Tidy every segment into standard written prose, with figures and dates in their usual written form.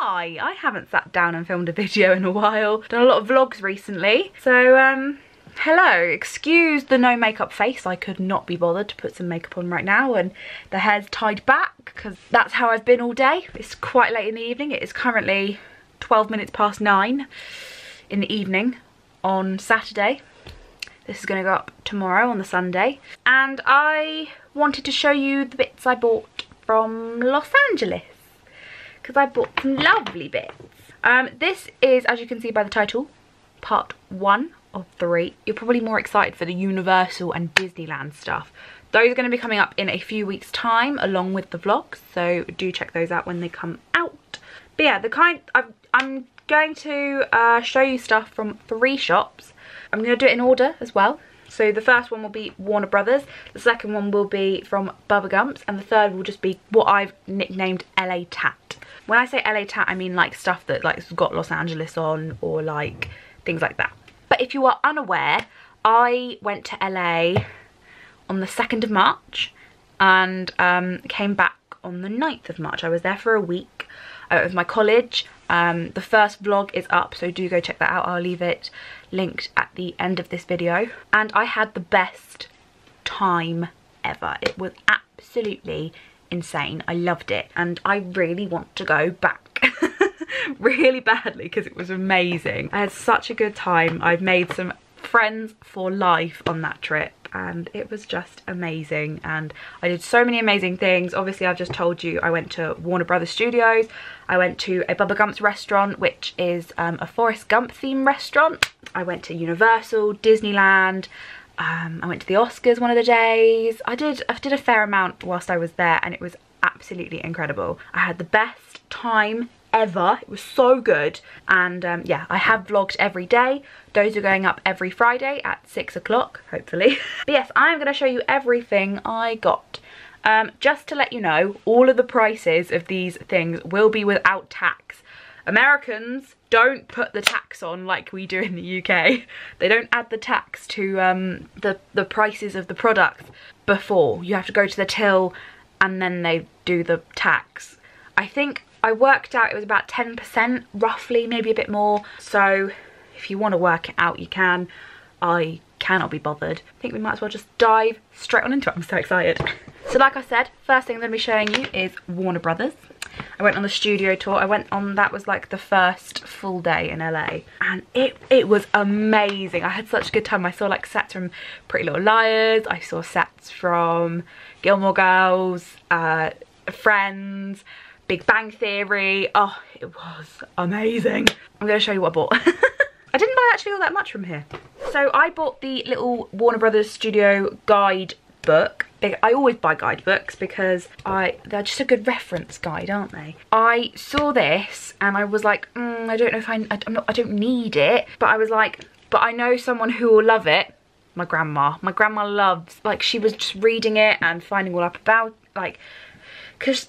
Hi! I haven't sat down and filmed a video in a while. Done a lot of vlogs recently. So, hello. Excuse the no makeup face. I could not be bothered to put some makeup on right now, and the hair's tied back because that's how I've been all day. It's quite late in the evening. It is currently 12 minutes past 9 in the evening on Saturday. This is going to go up tomorrow on the Sunday. And I wanted to show you the bits I bought from Los Angeles, because I bought some lovely bits. This is, as you can see by the title, part 1 of 3. You're probably more excited for the Universal and Disneyland stuff. Those are going to be coming up in a few weeks' time along with the vlogs, so do check those out when they come out. But yeah, I'm going to show you stuff from 3 shops. I'm going to do it in order as well. So the first one will be Warner Brothers, the second one will be from Bubba Gumps, and the third will just be what I've nicknamed LA Tat. When I say LA Tat, I mean like stuff that like has got Los Angeles on, or like things like that. But if you are unaware, I went to LA on the 2nd of March and came back on the 9th of March. I was there for a week with my college. The first vlog is up, so do go check that out. I'll leave it linked at the end of this video. And I had the best time ever. It was absolutely insane. I loved it, and I really want to go back really badly because it was amazing. I had such a good time. I've made some friends for life on that trip, and it was just amazing, and I did so many amazing things. Obviously, I've just told you I went to Warner Brothers Studios. I went to a Bubba Gumps Restaurant, which is a Forrest Gump theme restaurant. I went to Universal, Disneyland. I went to the Oscars one of the days. I did a fair amount whilst I was there, and it was absolutely incredible. I had the best time ever. It was so good. And yeah, I have vlogged every day. Those are going up every Friday at 6 o'clock, hopefully. But yes, I am going to show you everything I got. Just to let you know, all of the prices of these things will be without tax. Americans don't put the tax on like we do in the UK. They don't add the tax to the prices of the products before. You have to go to the till and then they do the tax. I think I worked out it was about 10% roughly, maybe a bit more. So if you want to work it out, you can. I cannot be bothered. I think we might as well just dive straight on into it. I'm so excited. So like I said, first thing I'm going to be showing you is Warner Brothers. I went on the studio tour. I went on, that was like the first full day in LA, and it was amazing. I had such a good time. I saw like sets from Pretty Little Liars. I saw sets from Gilmore Girls, Friends, Big Bang Theory. Oh, it was amazing. I'm going to show you what I bought. I didn't buy actually all that much from here. So I bought the little Warner Brothers Studio guide book. I always buy guidebooks because they're just a good reference guide, aren't they? I saw this and I was like, I don't know if I don't need it, but I was like, but I know someone who will love it. My grandma. My grandma loves, like, she was just reading it and finding all up about, like, because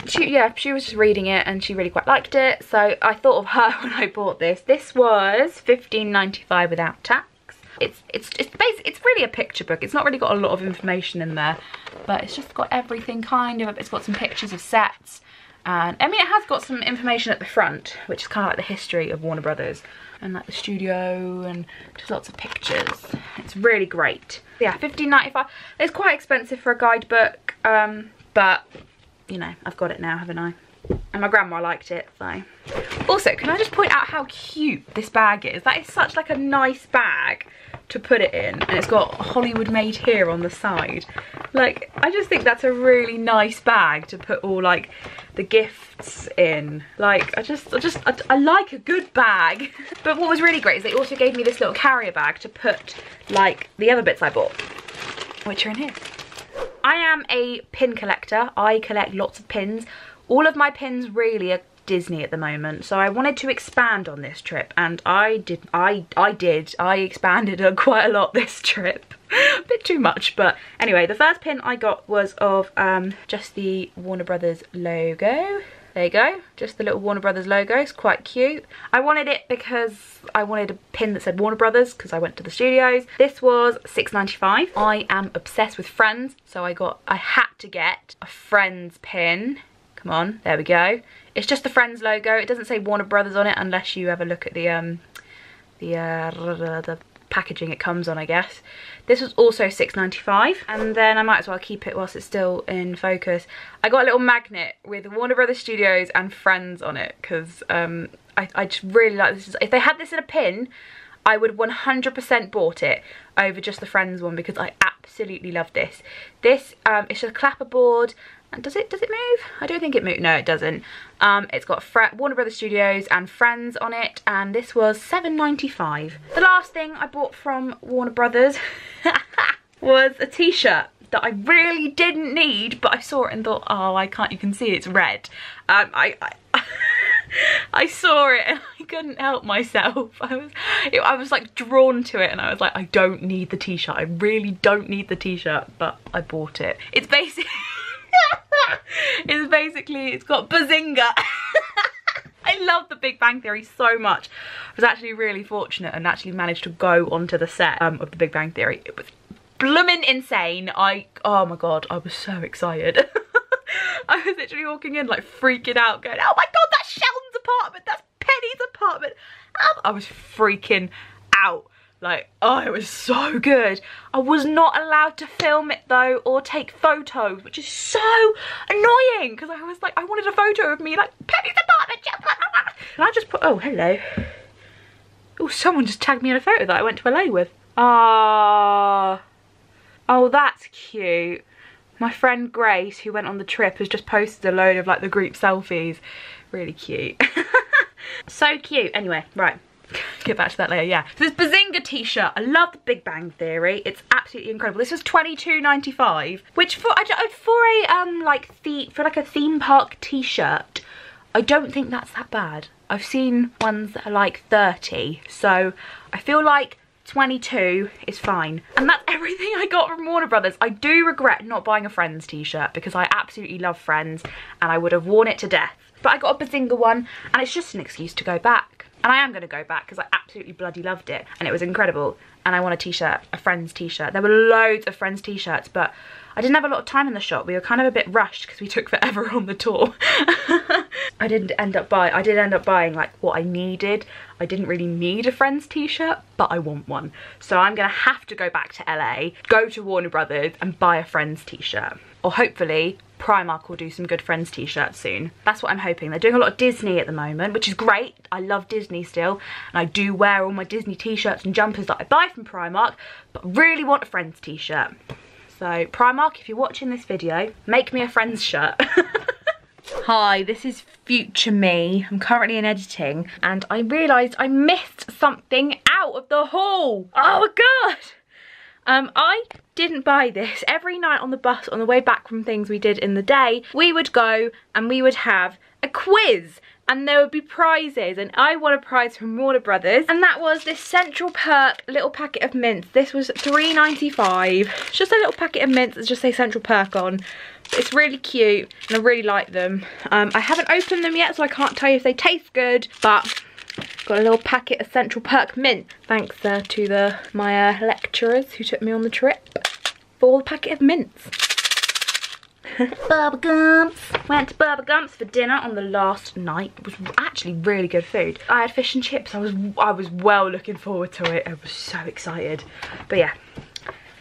she was just reading it and she really quite liked it. So I thought of her when I bought this. This was $15.95 without tax. It's really a picture book. It's not really got a lot of information in there, but it's just got everything kind of. It's got some pictures of sets, and I mean it has got some information at the front, which is kind of like the history of Warner Brothers and like the studio, and just lots of pictures. It's really great. Yeah, $15.95. It's quite expensive for a guidebook, but you know, I've got it now, haven't I? And my grandma liked it, so. Also, can I just point out how cute this bag is? That is such like a nice bag to put it in, and it's got Hollywood Made Here on the side. Like, I just think that's a really nice bag to put all like the gifts in. Like, I like a good bag. But what was really great is they also gave me this little carrier bag to put like the other bits I bought, which are in here. I am a pin collector. I collect lots of pins. All of my pins really are Disney at the moment, so I wanted to expand on this trip, and I expanded quite a lot this trip. A bit too much, but anyway, the first pin I got was of just the Warner Brothers logo. There you go, just the little Warner Brothers logo. It's quite cute. I wanted it because I wanted a pin that said Warner Brothers because I went to the studios. This was $6.95. I am obsessed with Friends, so I had to get a Friends pin. Come on, there we go. It's just the Friends logo. It doesn't say Warner Brothers on it unless you ever look at the packaging it comes on, I guess. This was also £6.95, and then I might as well keep it whilst it's still in focus. I got a little magnet with Warner Brothers Studios and Friends on it because I just really like this. If they had this in a pin, I would 100% bought it over just the Friends one because I absolutely love this. This it's just a clapperboard. And does it move? I don't think it moves. No, it doesn't. It's got Warner Brothers Studios and Friends on it, and this was £7.95. The last thing I bought from Warner Brothers was a t-shirt that I really didn't need, but I saw it and thought, oh, I can't. You can see it's red. I saw it and I couldn't help myself. I was like drawn to it, and I was like, I don't need the t-shirt. I really don't need the t-shirt, but I bought it. It's basically it's got Bazinga. I love The Big Bang Theory so much. I was actually really fortunate and actually managed to go onto the set of The Big Bang Theory. It was blooming insane. Oh my god, I was so excited. I was literally walking in like freaking out going, oh my god, that's Sheldon's apartment, that's Penny's apartment. I was freaking out. Like, oh, it was so good. I was not allowed to film it though or take photos, which is so annoying because I was like, I wanted a photo of me like, Penny's apartment. And I just put, oh, hello. Oh, someone just tagged me in a photo that I went to LA with. Ah. Oh, that's cute. My friend Grace, who went on the trip, has just posted a load of like the group selfies. Really cute. So cute. Anyway, right. Get back to that later, yeah. So this Bazinga t-shirt, I love The Big Bang Theory. It's absolutely incredible. This was $22.95, which for a theme park t-shirt, I don't think that's that bad. I've seen ones that are like 30, so I feel like 22 is fine. And that's everything I got from Warner Brothers. I do regret not buying a Friends t-shirt because I absolutely love Friends and I would have worn it to death. But I got a Bazinga one, and it's just an excuse to go back. And I am going to go back because I absolutely bloody loved it. And it was incredible. And I want a t-shirt, a Friends t-shirt. There were loads of Friends t-shirts, but I didn't have a lot of time in the shop. We were kind of a bit rushed because we took forever on the tour. I did end up buying like what I needed. I didn't really need a Friends t-shirt, but I want one. So I'm going to have to go back to LA, go to Warner Brothers and buy a Friends t-shirt. Or hopefully Primark will do some good Friends t-shirts soon. That's what I'm hoping. They're doing a lot of Disney at the moment, which is great. I love Disney still, and I do wear all my Disney t-shirts and jumpers that I buy from Primark, but really want a Friends t-shirt. So Primark, if you're watching this video, make me a Friends shirt. Hi, this is future me. I'm currently in editing, and I realised I missed something out of the haul. Oh my god! I didn't buy this. Every night on the bus on the way back from things we did in the day, we would go and we would have a quiz and there would be prizes, and I won a prize from Warner Brothers, and that was this Central Perk little packet of mints. This was $3.95. It's just a little packet of mints that just say Central Perk on. It's really cute and I really like them. I haven't opened them yet, so I can't tell you if they taste good, but got a little packet of Central Perk mint. Thanks to my lecturers who took me on the trip for the packet of mints. Bubba Gumps. Went to Bubba Gumps for dinner on the last night. It was actually really good food. I had fish and chips. I was well looking forward to it. I was so excited. But yeah,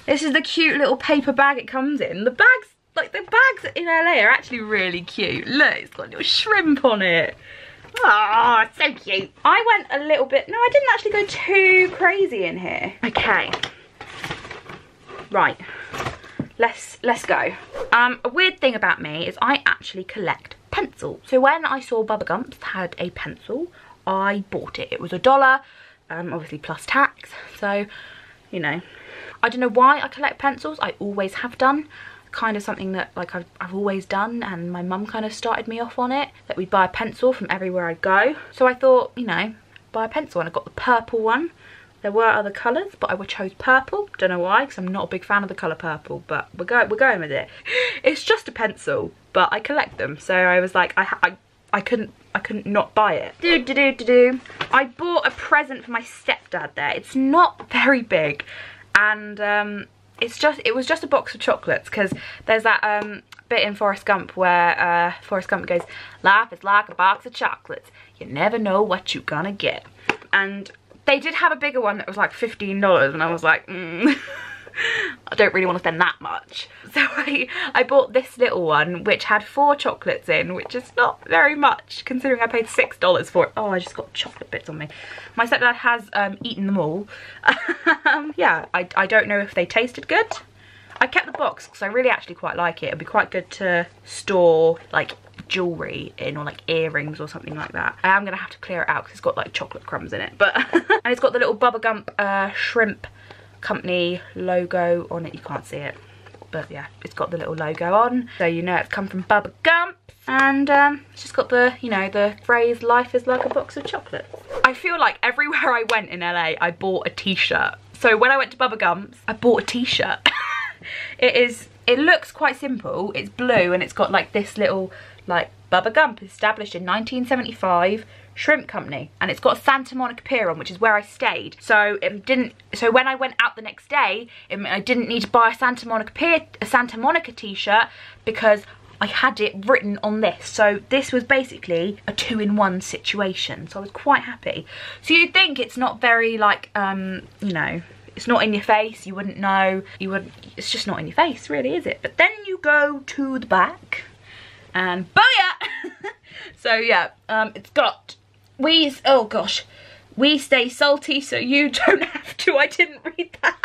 this is the cute little paper bag it comes in. The bags, like the bags in LA are actually really cute. Look, it's got a little shrimp on it. Oh, so cute. I went a little bit, no, I didn't actually go too crazy in here. Okay. Right. Let's go. A weird thing about me is I actually collect pencils. So when I saw Bubba Gumps had a pencil, I bought it. It was $1, obviously plus tax. So, you know, I don't know why I collect pencils. I always have done. Kind of something that like I've always done, and my mum kind of started me off on it, that we'd buy a pencil from everywhere I'd go. So I thought, you know, buy a pencil, and I got the purple one. There were other colours, but I chose purple. Don't know why, because I'm not a big fan of the colour purple, but we're going with it. It's just a pencil, but I collect them, so I was like, I couldn't not buy it. I bought a present for my stepdad there. It's not very big, and it was just a box of chocolates, because there's that bit in Forrest Gump where Forrest Gump goes, life is like a box of chocolates. You never know what you're gonna get. And they did have a bigger one that was like $15 and I was like, I don't really want to spend that much. So I bought this little one which had 4 chocolates in, which is not very much considering I paid $6 for it. Oh, I just got chocolate bits on me. My stepdad has eaten them all. Yeah, I don't know if they tasted good. I kept the box because I really actually quite like it. It'd be quite good to store like jewellery in, or like earrings or something like that. I am going to have to clear it out because it's got like chocolate crumbs in it. But and it's got the little Bubba Gump shrimp company logo on it. You can't see it, but yeah, it's got the little logo on, so you know it's come from Bubba Gump. And it's just got the, you know, the phrase, life is like a box of chocolates. I feel like everywhere I went in LA, I bought a t-shirt. So when I went to Bubba Gump's, I bought a t-shirt. It looks quite simple. It's blue and it's got like this little, like, Bubba Gump, established in 1975, shrimp company, and it's got a Santa Monica Pier on, which is where I stayed. So when I went out the next day, I didn't need to buy a Santa Monica t-shirt because I had it written on this. So this was basically a 2-in-1 situation. So I was quite happy. So you'd think it's not very like, you know, it's not in your face, you wouldn't know, it's just not in your face really, is it? But then you go to the back and booyah! So yeah, it's got, oh gosh, we stay salty so you don't have to. I didn't read that.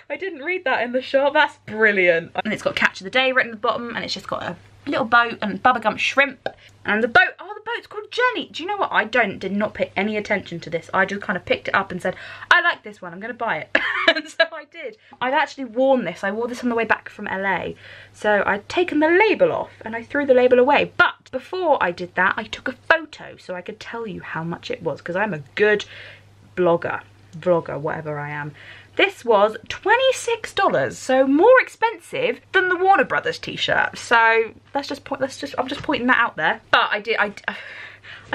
I didn't read that in the shop. That's brilliant. And it's got catch of the day written at the bottom, and it's just got a little boat and Bubba Gump shrimp. And the boat, oh, the boat's called Jenny. Do you know what? I did not pay any attention to this. I just kind of picked it up and said, I like this one, I'm going to buy it. And so I did. I've actually worn this. I wore this on the way back from LA. So I'd taken the label off and I threw the label away. But before I did that, I took a photo so I could tell you how much it was, because I'm a good vlogger, whatever I am. This was $26, so more expensive than the Warner Brothers t-shirt. So I'm just pointing that out there. But I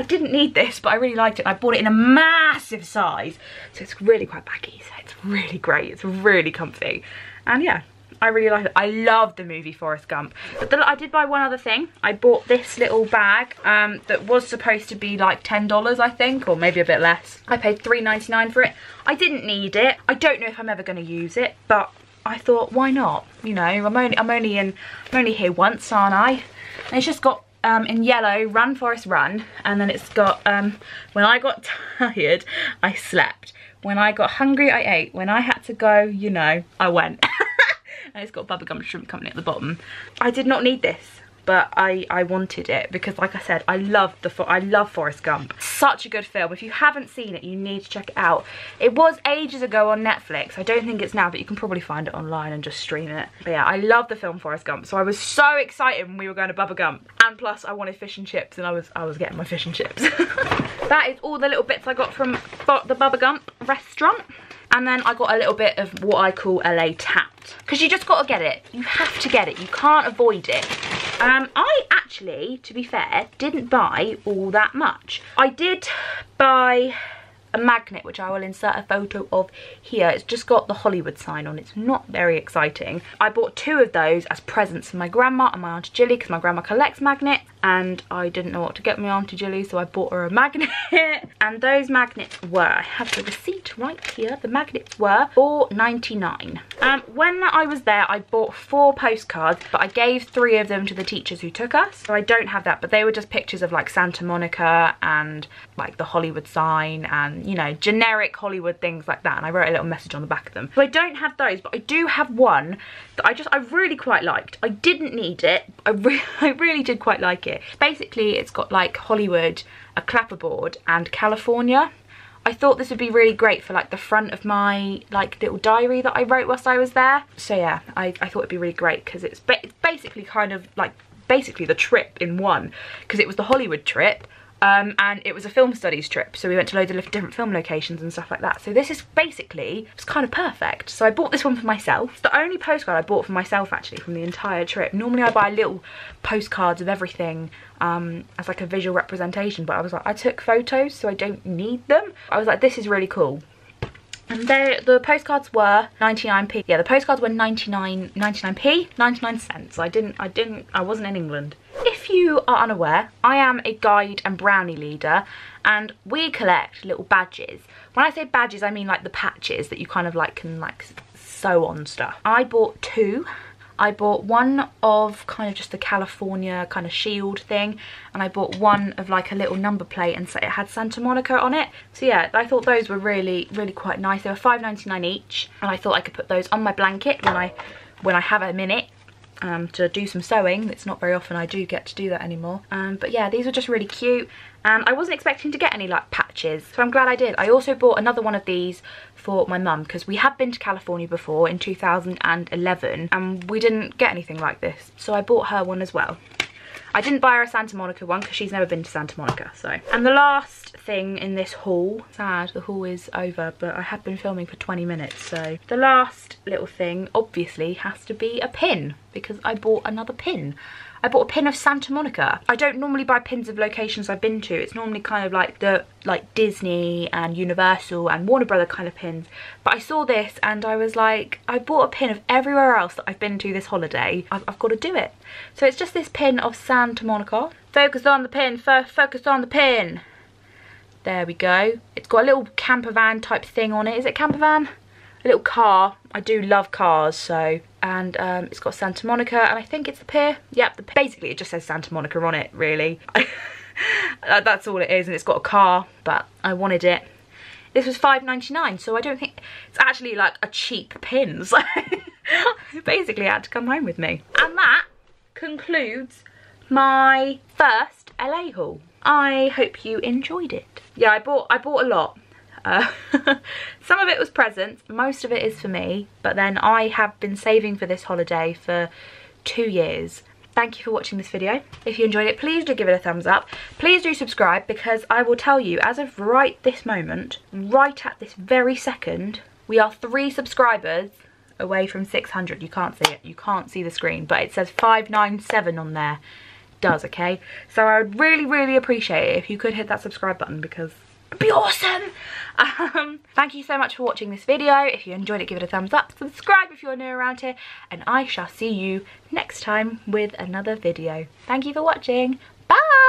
didn't need this, but I really liked it. I bought it in a massive size, so it's really quite baggy. So it's really great. It's really comfy, and yeah, I really like it. I love the movie Forrest Gump. But I did buy one other thing. I bought this little bag that was supposed to be like $10, I think, or maybe a bit less. I paid $3.99 for it. I didn't need it. I don't know if I'm ever going to use it, but I thought, why not? You know, I'm only here once, aren't I? And it's just got in yellow, run Forrest run, and then it's got when I got tired, I slept. When I got hungry, I ate. When I had to go, you know, I went. And it's got Bubba Gumps Shrimp Company at the bottom. I did not need this, but I wanted it because, like I said, I love Forrest Gump. Such a good film. If you haven't seen it, you need to check it out. It was ages ago on Netflix. I don't think it's now, but you can probably find it online and just stream it. But yeah, I love the film Forrest Gump, so I was so excited when we were going to Bubba Gump. And plus, I wanted fish and chips, and I was getting my fish and chips. That is all the little bits I got from the Bubba Gump restaurant. And then I got a little bit of what I call LA Tapped, because you just got to get it. You have to get it. You can't avoid it. I actually, to be fair, didn't buy all that much. I did buy a magnet, which I will insert a photo of here. It's just got the Hollywood sign on. It's not very exciting. I bought 2 of those as presents for my grandma and my Auntie Jilly, because my grandma collects magnets, and I didn't know what to get my Auntie Jilly, so I bought her a magnet. And those magnets were, I have the receipt right here, the magnets were $4.99. When I was there, I bought 4 postcards, but I gave 3 of them to the teachers who took us, so I don't have that, but they were just pictures of like Santa Monica and like the Hollywood sign and, you know, generic Hollywood things like that, and I wrote a little message on the back of them. So I don't have those, but I do have one that I really quite liked. I didn't need it. I really did quite like it. Basically, it's got like Hollywood, a clapperboard, and California. I thought this would be really great for like the front of my like little diary that I wrote whilst I was there. So yeah, I thought it'd be really great because it's basically kind of like the trip in one, because it was the Hollywood trip. And it was a film studies trip, so we went to loads of different film locations and stuff like that. So this is basically, it's kind of perfect. So I bought this one for myself. It's the only postcard I bought for myself actually from the entire trip. Normally I buy little postcards of everything as like a visual representation, but I was like, I took photos so I don't need them. I was like, this is really cool. And the postcards were 99p. Yeah, the postcards were 99p, 99 cents. I wasn't in England. If you are unaware, I am a guide and brownie leader, and we collect little badges. When I say badges, I mean like the patches that you kind of like can like sew on stuff. I bought 2. I bought one of kind of just the California kind of shield thing, and I bought one of like a little number plate, and so it had Santa Monica on it. So yeah, I thought those were really quite nice. They were $5.99 each, and I thought I could put those on my blanket when I have a minute to do some sewing. It's not very often I do get to do that anymore. But yeah, these were just really cute, and I wasn't expecting to get any like patches, so I'm glad I did. I also bought another one of these for my mum, because we had been to California before in 2011 and we didn't get anything like this, so I bought her one as well. I didn't buy her a Santa Monica one because she's never been to Santa Monica. So, and the last thing in this haul, sad the haul is over, but I have been filming for 20 minutes, so the last little thing obviously has to be a pin, because I bought another pin. I bought a pin of Santa Monica. I don't normally buy pins of locations I've been to. It's normally kind of like the Disney and Universal and Warner Brother kind of pins. But I saw this and I was like, I bought a pin of everywhere else that I've been to this holiday. I've got to do it. So it's just this pin of Santa Monica. Focus on the pin, focus on the pin. There we go. It's got a little camper van type thing on it. Is it camper van? A little car. I do love cars, so, and it's got Santa Monica, and I think it's the pier. Yep, basically it just says Santa Monica on it, really. That's all it is, and it's got a car, but I wanted it. This was $5.99, so I don't think it's actually like a cheap pin, so basically I had to come home with me. And that concludes my first LA haul. I hope you enjoyed it. Yeah, I bought a lot. Some of it was presents, most of it is for me, but then I have been saving for this holiday for 2 years. Thank you for watching this video. If you enjoyed it, please do give it a thumbs up. Please do subscribe, because I will tell you, as of right this moment, right at this very second, we are 3 subscribers away from 600. You can't see it, you can't see the screen, but it says 597 on there. It does, okay? So I would really appreciate it if you could hit that subscribe button, because it'd be awesome. Thank you so much for watching this video. If you enjoyed it, give it a thumbs up, subscribe if you're new around here, and I shall see you next time with another video. Thank you for watching. Bye.